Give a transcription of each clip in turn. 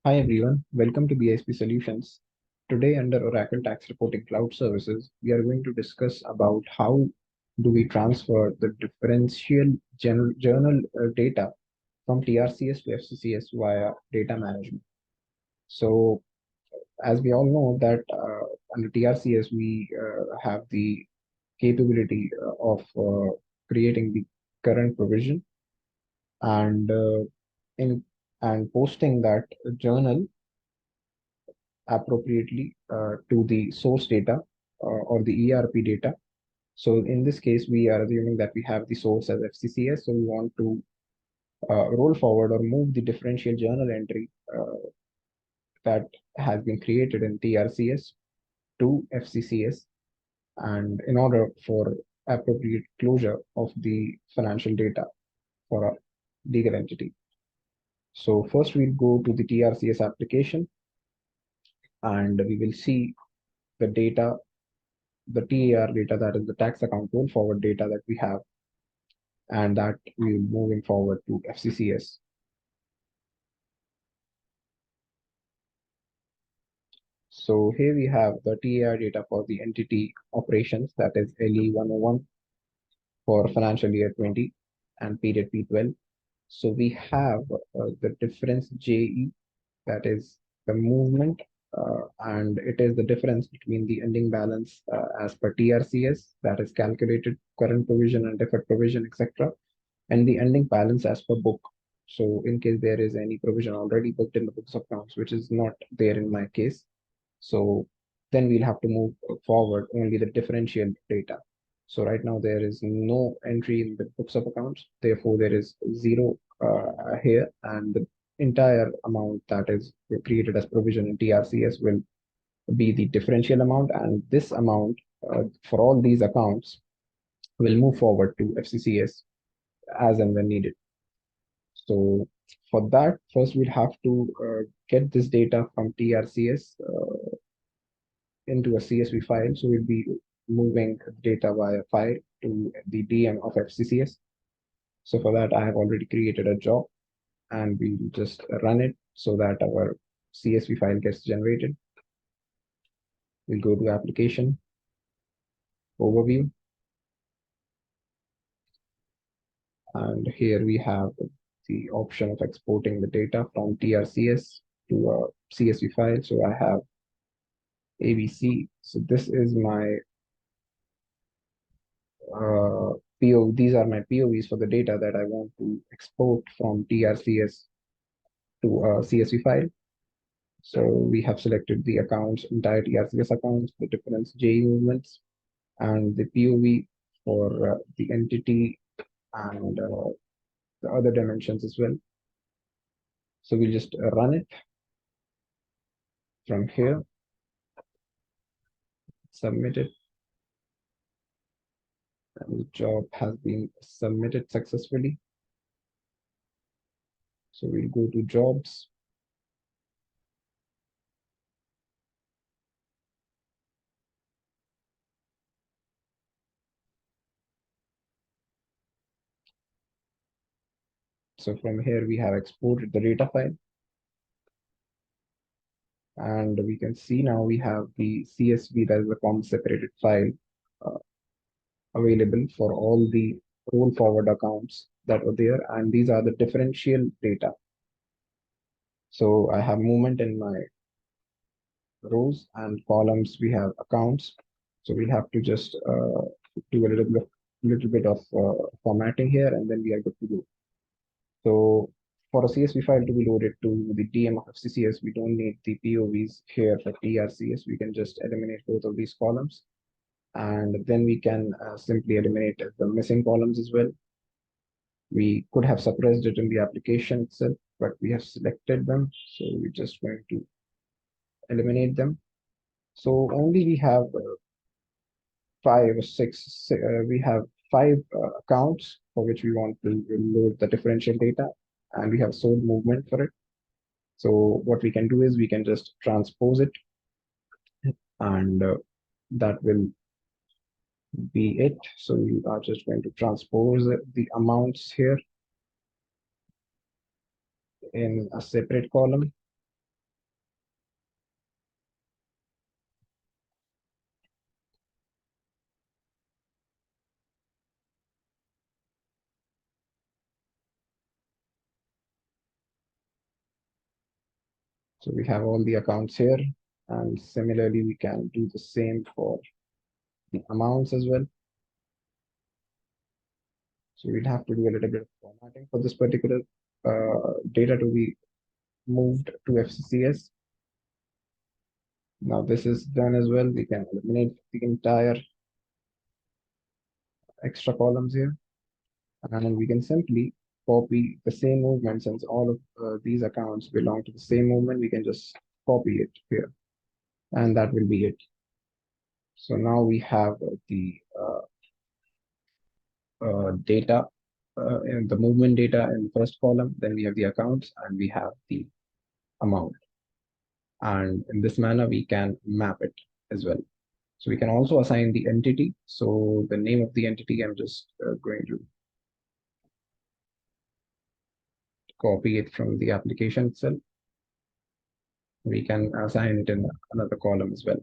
Hi everyone, welcome to BISP Solutions. Today under Oracle Tax Reporting Cloud Services, we are going to discuss about how do we transfer the differential journal data from TRCS to FCCS via data management. So as we all know that under TRCS, we have the capability of creating the current provision and in and posting that journal appropriately to the source data or the ERP data. So in this case, we are assuming that we have the source as FCCS. So we want to roll forward or move the differential journal entry that has been created in TRCS to FCCS, and in order for appropriate closure of the financial data for a legal entity. So first we'll go to the TRCS application and we will see the data, the TAR data, that is the tax account roll forward data that we have, and that we're moving forward to FCCS. So here we have the TAR data for the entity operations, that is LE 101 for financial year 20 and period P12. So we have the difference JE, that is the movement, and it is the difference between the ending balance as per TRCS, that is calculated current provision and deferred provision, etc., and the ending balance as per book. So in case there is any provision already booked in the books of accounts, which is not there in my case, so then we'll have to move forward only the differential data. So right now there is no entry in the books of accounts, therefore there is zero here, and the entire amount that is created as provision in TRCS will be the differential amount, and this amount for all these accounts will move forward to FCCS as and when needed. So for that, first we'll have to get this data from TRCS into a CSV file. So we'll be moving data via file to the DM of FCCS. So for that, I have already created a job and we'll just run it so that our CSV file gets generated. We'll go to application, overview, and here we have the option of exporting the data from TRCS to a CSV file. So I have ABC. So this is my PO. These are my POVs for the data that I want to export from TRCS to a CSV file. So we have selected the accounts, entire TRCS accounts, the difference J movements, and the POV for the entity and the other dimensions as well. So we'll just run it from here, submit it, and the job has been submitted successfully. So we'll go to jobs. So from here, we have exported the data file. And we can see now we have the CSV, that is the comma separated file, uh, available for all the roll forward accounts that were there. And these are the differential data. So I have movement in my rows, and columns we have accounts. So we have to just do a little bit of formatting here, and then we are good to go. So for a CSV file to be loaded to the DM of FCCS, we don't need the POVs here for TRCS. We can just eliminate both of these columns, and then we can simply eliminate the missing columns as well. We could have suppressed it in the application itself, but we have selected them, so we're just going to eliminate them. So only we have five or six, we have five accounts for which we want to load the differential data, and we have sold movement for it. So what we can do is we can just transpose it, and that will be it. So we are just going to transpose the amounts here in a separate column. So we have all the accounts here, and similarly, we can do the same for the amounts as well. So we'll have to do a little bit of formatting for this particular data to be moved to FCCS. Now this is done as well. We can eliminate the entire extra columns here, and we can simply copy the same movement. Since all of these accounts belong to the same movement, we can just copy it here, and that will be it. So now we have the data in the movement data in the first column, then we have the accounts, and we have the amount. And in this manner, we can map it as well. So we can also assign the entity. So the name of the entity, I'm just going to copy it from the application itself. We can assign it in another column as well.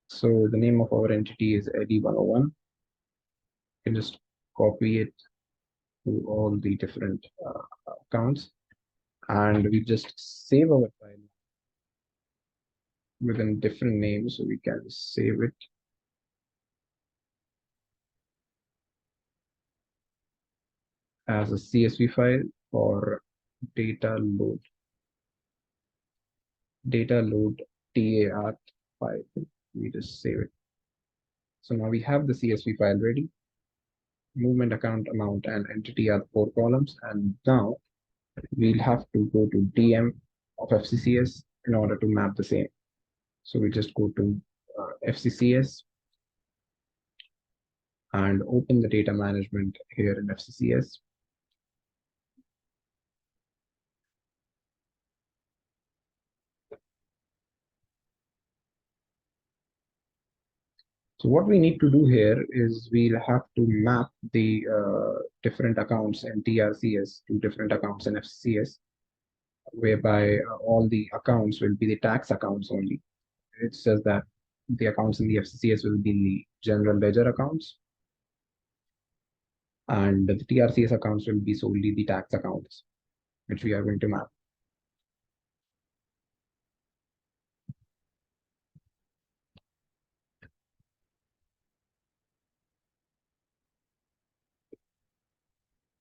So the name of our entity is LE101. You can just copy it to all the different accounts, and we just save our file within different names. So we can save it as a CSV file for data load TAR file. We just save it. So now we have the CSV file ready. Movement, account, amount, and entity are the 4 columns. And now we'll have to go to DM of FCCS in order to map the same. So we just go to FCCS and open the data management here in FCCS. So what we need to do here is we'll have to map the different accounts in TRCS to different accounts in FCCS, whereby all the accounts will be the tax accounts only. It says that the accounts in the FCCS will be the general ledger accounts, and the TRCS accounts will be solely the tax accounts, which we are going to map.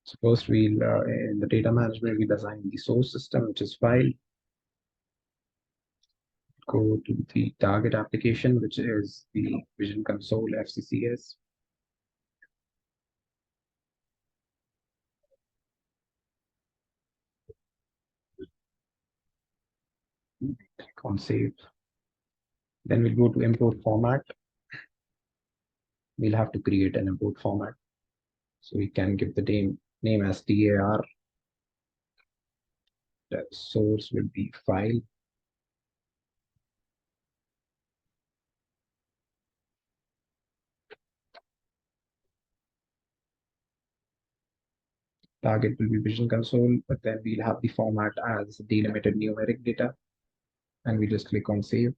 So first we'll, in the data management, we'll assign the source system, which is file. Go to the target application, which is the Vision Console FCCS. Click on save. Then we'll go to import format. We'll have to create an import format. So we can give the name as TAR. The source will be file. Target will be Vision Console, but then we'll have the format as delimited numeric data, and we just click on save.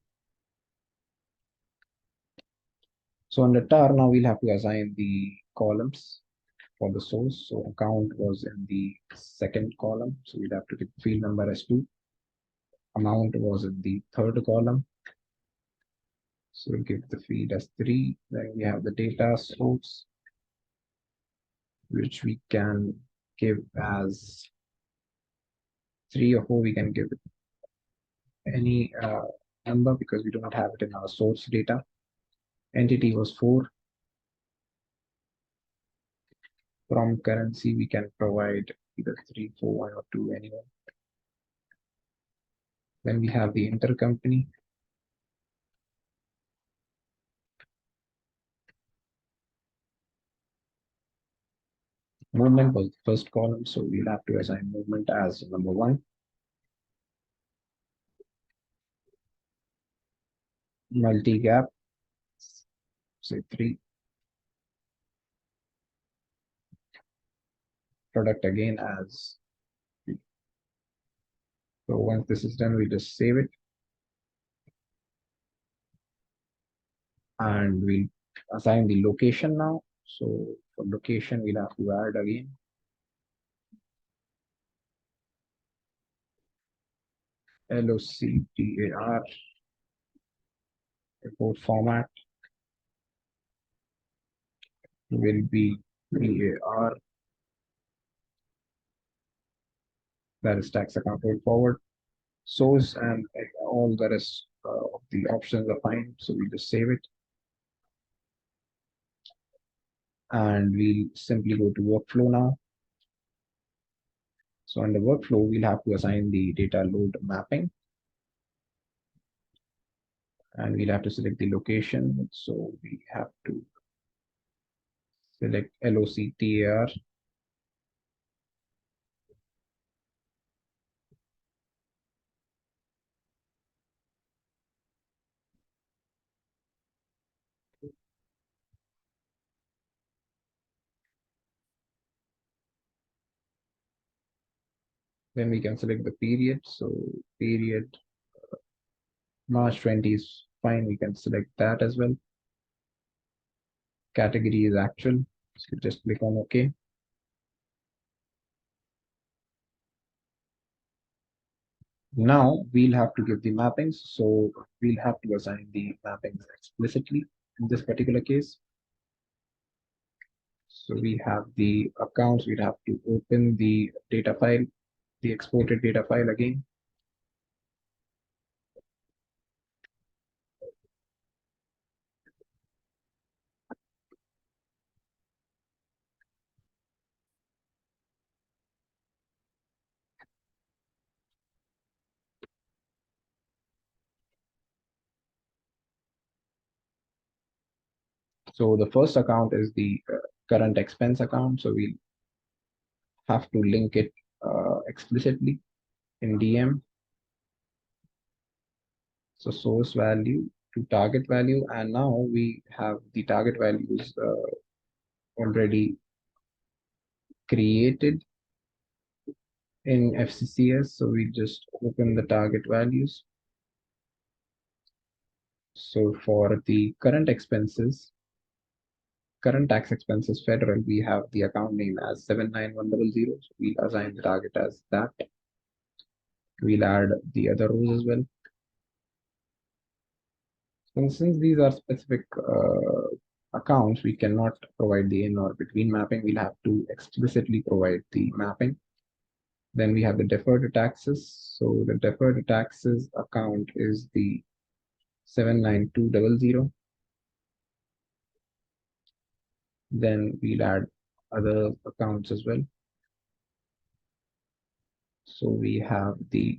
So under tar, now we'll have to assign the columns for the source. So account was in the second column, so we'll have to give field number as 2. Amount was in the third column, so we'll give the field as 3. Then we have the data source, which we can give as 3 or 4. We can give it any number because we do not have it in our source data. Entity was 4. From currency, we can provide either 3, 4, 1, or 2, anyone. Then we have the intercompany. Movement was the first column, so we'll have to assign movement as number 1. Multi-gap, say 3. Product again as 3. So once this is done, we just save it. and we'll assign the location now. So for location, we'll have to add again LOCTAR report format will be BAR, that is tax account roll forward. Source and all the rest of the options are fine. So we just save it. And we'll simply go to workflow now. So under workflow, we'll have to assign the data load mapping. And we'll have to select the location. So we have to select LOCTAR. Then we can select the period. So period March 20 is fine. We can select that as well. Category is actual. So just click on OK. Now we'll have to give the mappings. So we'll have to assign the mappings explicitly in this particular case. So we have the accounts. We'd have to open the data file, the exported data file again. So the first account is the current expense account. So we'll have to link it explicitly in DM. So source value to target value. And now we have the target values already created in FCCS. So we just open the target values. So for the current expenses, current tax expenses federal, we have the account name as 79100. So we'll assign the target as that. We'll add the other rows as well. And since these are specific accounts, we cannot provide the in or between mapping. We'll have to explicitly provide the mapping. Then we have the deferred taxes. So the deferred taxes account is the 79200. Then we'll add other accounts as well. So we have the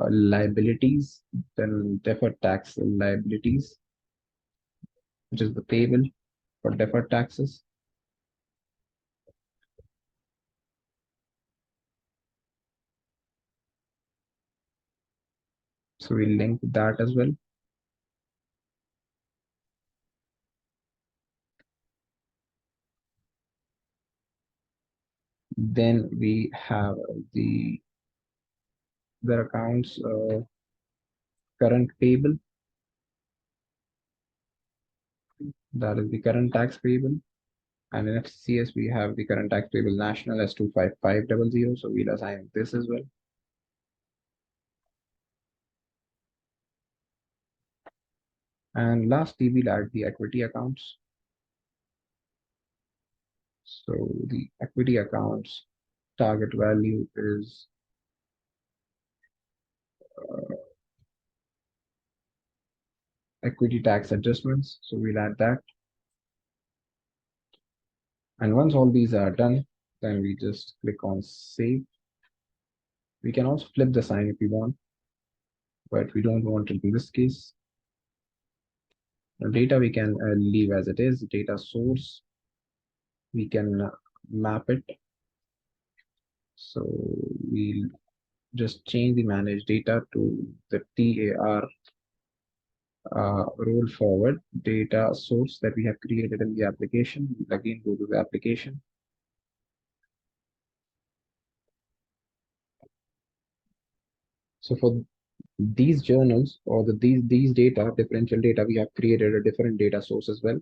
liabilities, then deferred tax liabilities, which is the payable for deferred taxes. So we'll link that as well. Then we have the their accounts current payable, that is the current tax payable. And in FCCS, we have the current tax payable national as 25500. So we'll assign this as well. And lastly, we'll add the equity accounts. So the equity accounts target value is equity tax adjustments. So we'll add that. And once all these are done, then we just click on save. We can also flip the sign if we want, but we don't want it in this case. The data we can leave as it is. Data source, we can map it. So we'll just change the manage data to the TAR roll forward data source that we have created in the application. We'll again go to the application. So for These journals or these data, differential data, we have created a different data source as well,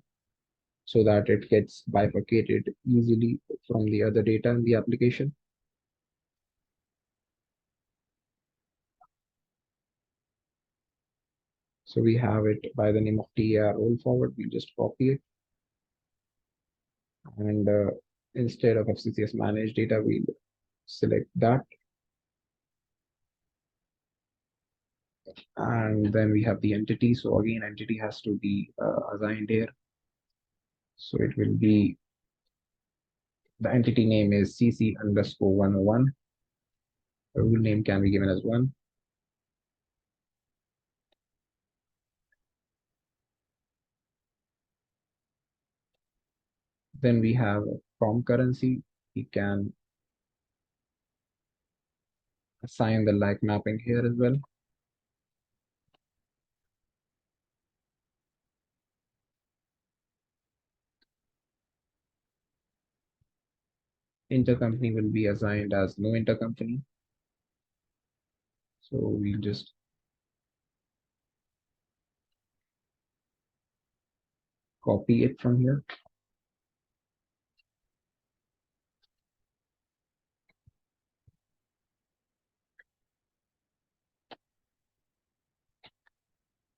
so that it gets bifurcated easily from the other data in the application. So we have it by the name of TAR roll forward. We just copy it, and instead of FCCS managed data, we select that, and then we have the entity. So again, entity has to be assigned here. So it will be, the entity name is CC underscore 101. The rule name can be given as 1. Then we have from currency. We can assign the like mapping here as well. Intercompany will be assigned as no intercompany. So we'll just copy it from here.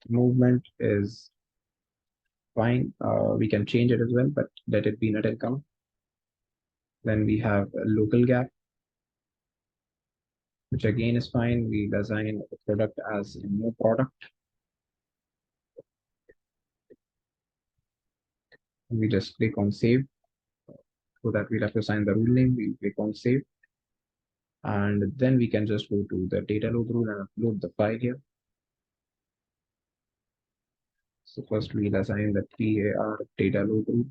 Movement is fine. We can change it as well, but let it be net income. Then we have a local gap, which again is fine. We design the product as a new product. We just click on save. So that we'll have to assign the rule name. We click on save. And then we can just go to the data load rule and upload the file here. So first we'll assign the TAR data load rule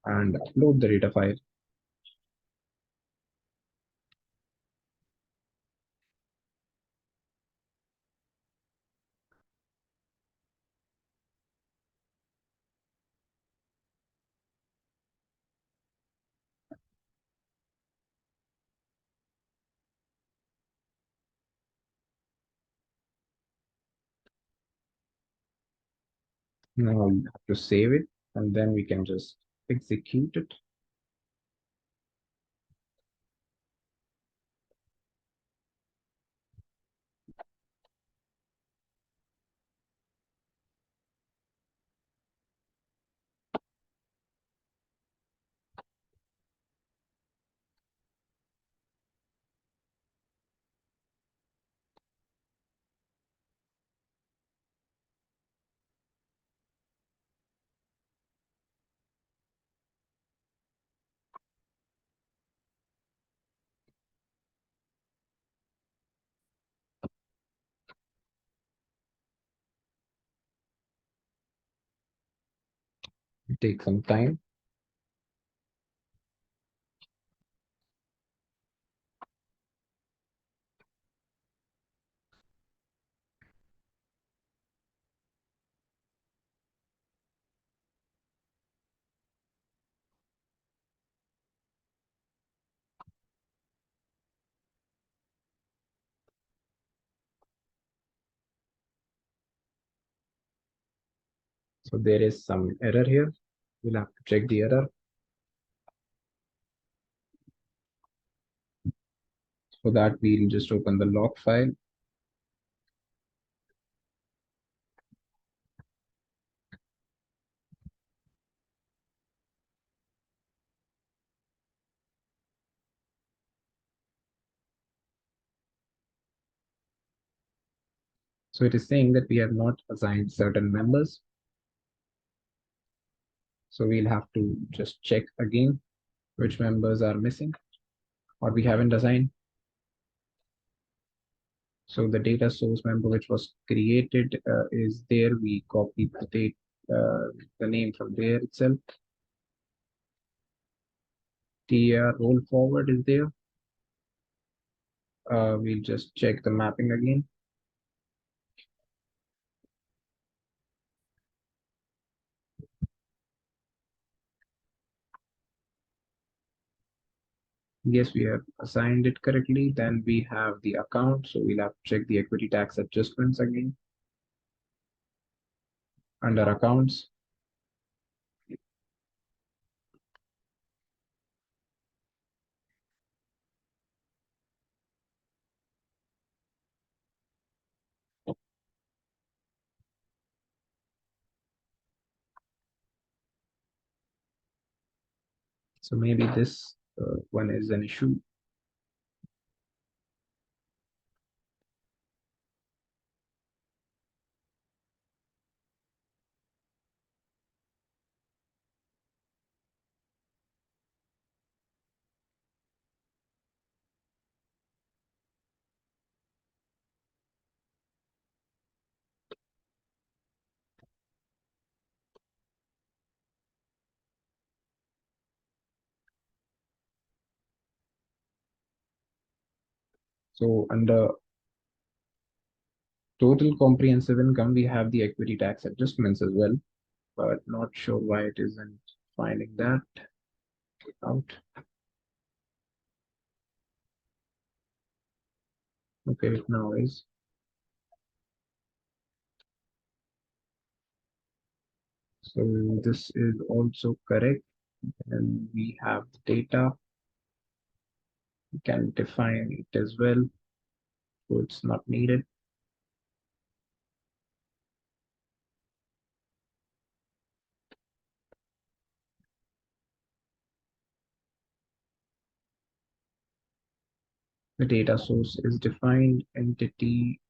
and upload the data file. Now we have to save it, and then we can just execute it. Take some time. So there is some error here. We'll have to check the error. For that, we'll just open the log file. So it is saying that we have not assigned certain members. So we'll have to just check again which members are missing or we haven't assigned. So the data source member which was created is there. We copied the name from there itself. TR roll forward is there. We'll just check the mapping again. Yes, we have assigned it correctly. Then we have the account. So we'll have to check the equity tax adjustments again under accounts. So maybe this one is an issue. So under total comprehensive income, we have the equity tax adjustments as well, but not sure why it isn't finding that out. Okay, it now is. So this is also correct. And we have the data. We can define it as well. So it's not needed. The data source is defined. Entity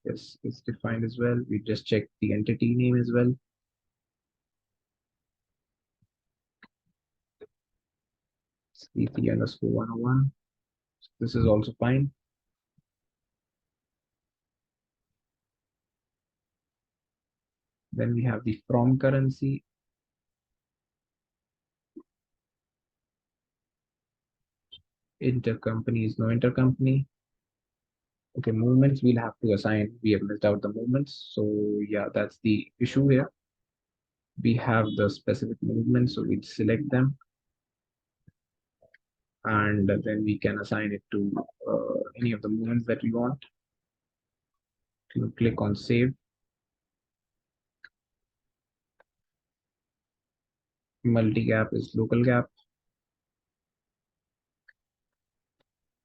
is defined as well. We just check the entity name as well. CT underscore 101. This is also fine. Then we have the from currency. Intercompany is no intercompany. Okay, movements we'll have to assign. We have missed out the movements. So yeah, that's the issue here. We have the specific movements, so we select them and then we can assign it to any of the movements that we want. To click on save. Multi-gap is local gap.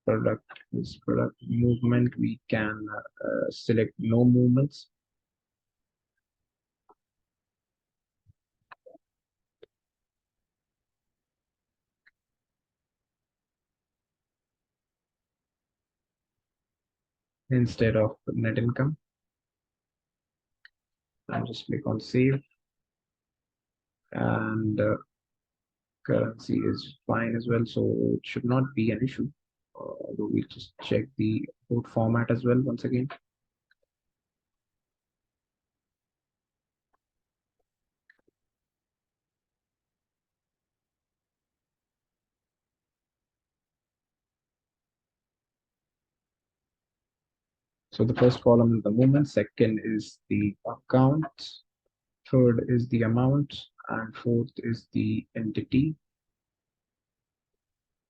Product is product. Movement, we can select no movements. Instead of net income. And just click on save. And currency is fine as well, so it should not be an issue. Although we'll just check the code format as well once again. So the first column is the movement, second is the account, third is the amount, and fourth is the entity.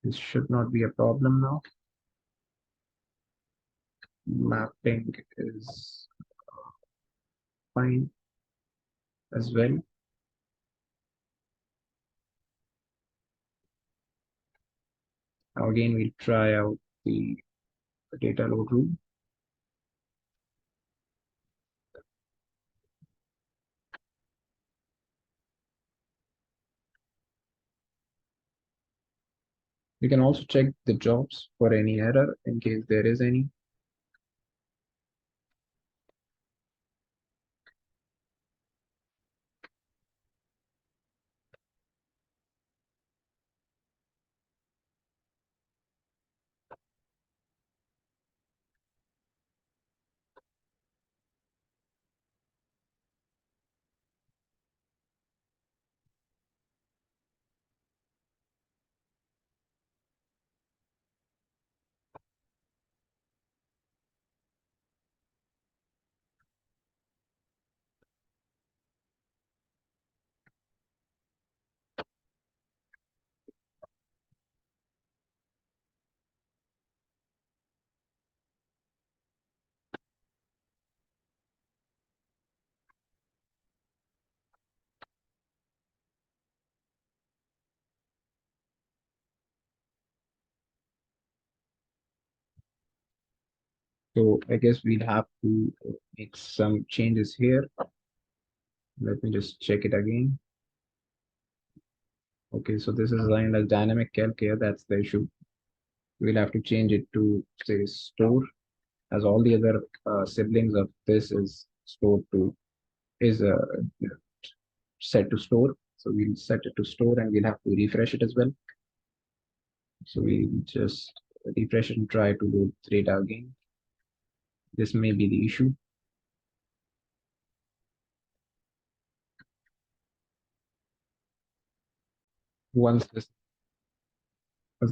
This should not be a problem now. Mapping is fine as well. Now again, we'll try out the data load rule. We can also check the jobs for any error in case there is any. So I guess we'll have to make some changes here. Let me just check it again. Okay, so this is assigned as dynamic calc here. That's the issue. We'll have to change it to say store, as all the other siblings of this is stored to is set to store. So we'll set it to store and we'll have to refresh it as well. So we'll just refresh it and try to load the data again. This may be the issue. Once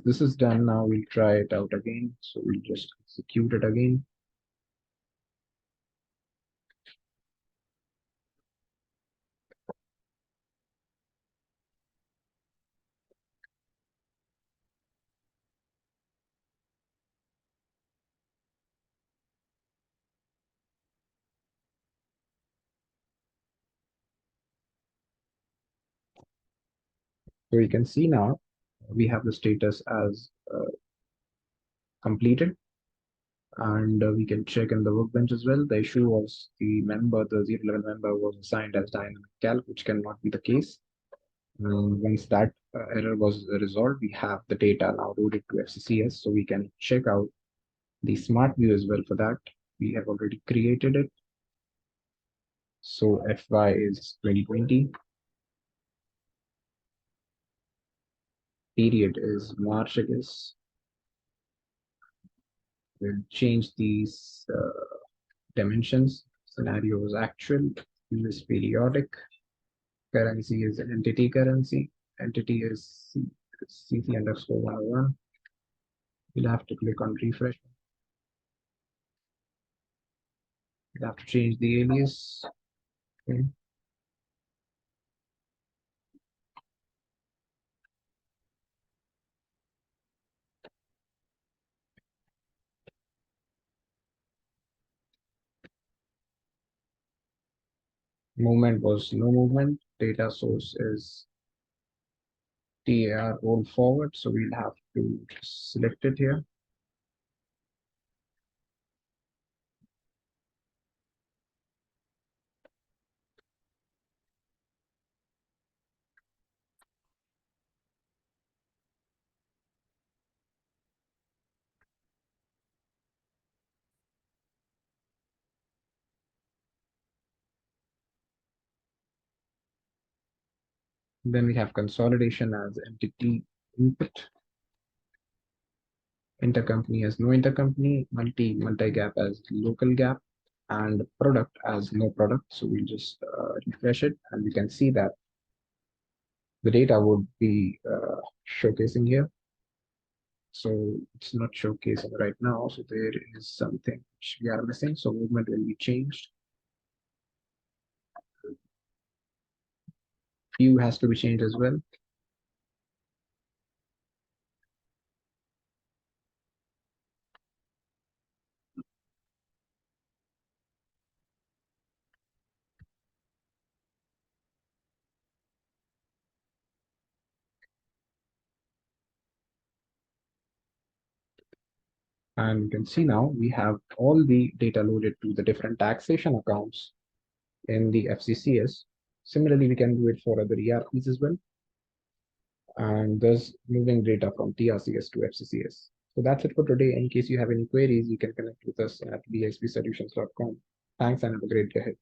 this is done, now we'll try it out again. So we'll just execute it again. So you can see now we have the status as completed, and we can check in the workbench as well. The issue was the 0 level member was assigned as dynamic calc, which cannot be the case. Once that error was resolved, we have the data now loaded to FCCS, so we can check out the smart view as well. For that, we have already created it. So FY is 2020, period is March, I guess. We'll change these dimensions. Scenario is actual, is periodic, currency is entity currency, entity is CC underscore 101. We'll have to click on refresh. We'll have to change the alias. Okay. Movement was no movement. Data source is TAR roll forward. So we'll have to select it here. Then we have consolidation as entity input. Intercompany as no intercompany, multi-gap as local gap, and product as no product. So we'll just refresh it and we can see that the data would be showcasing here. So it's not showcasing right now. So there is something which we are missing. So movement will be changed. View has to be changed as well. And you can see now we have all the data loaded to the different taxation accounts in the FCCS. Similarly, we can do it for other ERPs as well. And thus moving data from TRCS to FCCS. So that's it for today. In case you have any queries, you can connect with us at bispsolutions.com. Thanks and have a great day ahead.